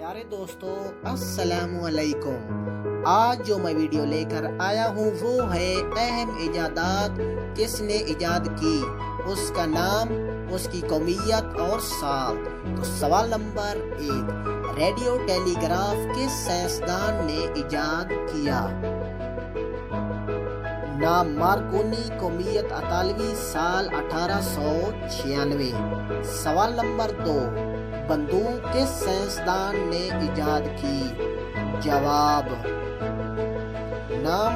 پیارے دوستو السلام علیکم۔ آج جو میں ویڈیو لے کر آیا ہوں وہ ہے اہم ایجادات کس نے ایجاد کی، اس کا نام، اس کی قومیت اور سال۔ تو سوال نمبر 1، ریڈیو ٹیلی گراف کس سائنسدان نے ایجاد کیا؟ نام مارکونی، قومیت اطالوی، سال 1896۔ سوال نمبر 2، بندوق کس سائنسدان نے ایجاد کی؟ جواب، نام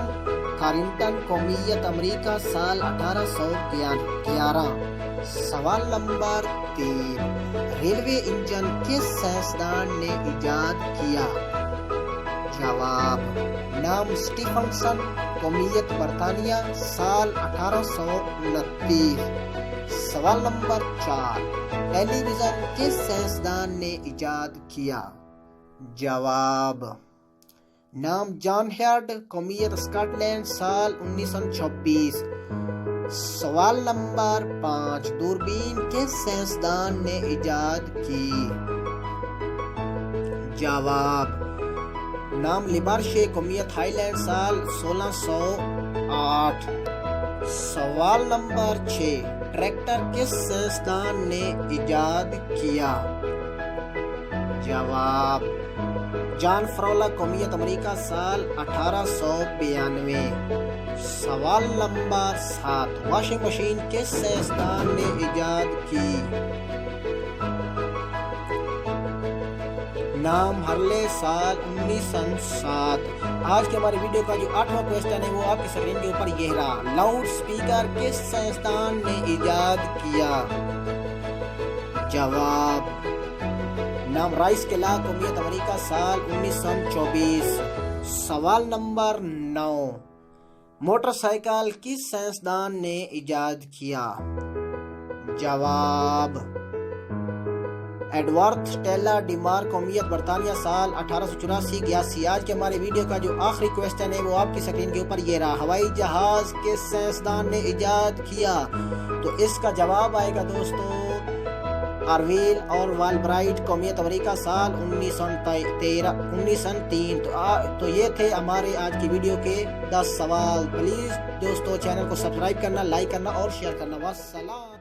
کارنگٹن، قومیت امریکہ، سال 1811۔ سوال نمبر 3، ریلوے انجن کس سائنسدان نے ایجاد کیا؟ جواب، نام اسٹیفنسن، قومیت برطانیہ، سال 1829۔ سوال نمبر 4، ٹیلی ویژن کس سائنسدان نے ایجاد کیا؟ جواب، نام جان ہیرڈ، قومیت اسکاٹ لینڈ، سال 1926۔ سوال نمبر 5، دوربین کس سائنسدان نے ایجاد کی؟ جواب، نام لیبارشے، قومیت ہائی لینڈ، سال 1608۔ سوال نمبر 6، ٹریکٹر کس سائنسدان نے ایجاد کیا؟ جواب، جان فرولا، قومیت امریکہ، سال 1892۔ سوال نمبر 7، واشنگ مشین کس سائنسدان نے ایجاد کی؟ نام ہرلے، سال 1907۔ آج کے ہماری ویڈیو کا جو 8واں کویسچن ہے وہ آپ کی اسکرین کے اوپر یہ رہا، لاؤڈ سپیکر کس سائنسدان نے ایجاد کیا؟ جواب، نام رائس قلعہ، قومیت امریکہ، سال 1924۔ سوال نمبر 9، موٹر سائیکل کس سائنسدان نے ایجاد کیا؟ جواب، ایڈورڈ ٹیلر ڈی مار، قومیت برطانیہ، سال 1884۔ آج کے ہمارے ویڈیو کا جو آخری کویسچن ہے وہ آپ کی اسکرین کے اوپر یہ رہا، ہوائی جہاز کس سائنسدان نے ایجاد کیا؟ تو اس کا جواب آئے گا دوستو آرویل اور والبرائٹ، قومیت امریکہ، سال 1903۔ تو یہ تھے ہمارے آج کی ویڈیو کے 10 سوال۔ پلیز دوستو چینل کو سبسکرائب کرنا، لائک کرنا اور شیئر کرنا۔ والسلام۔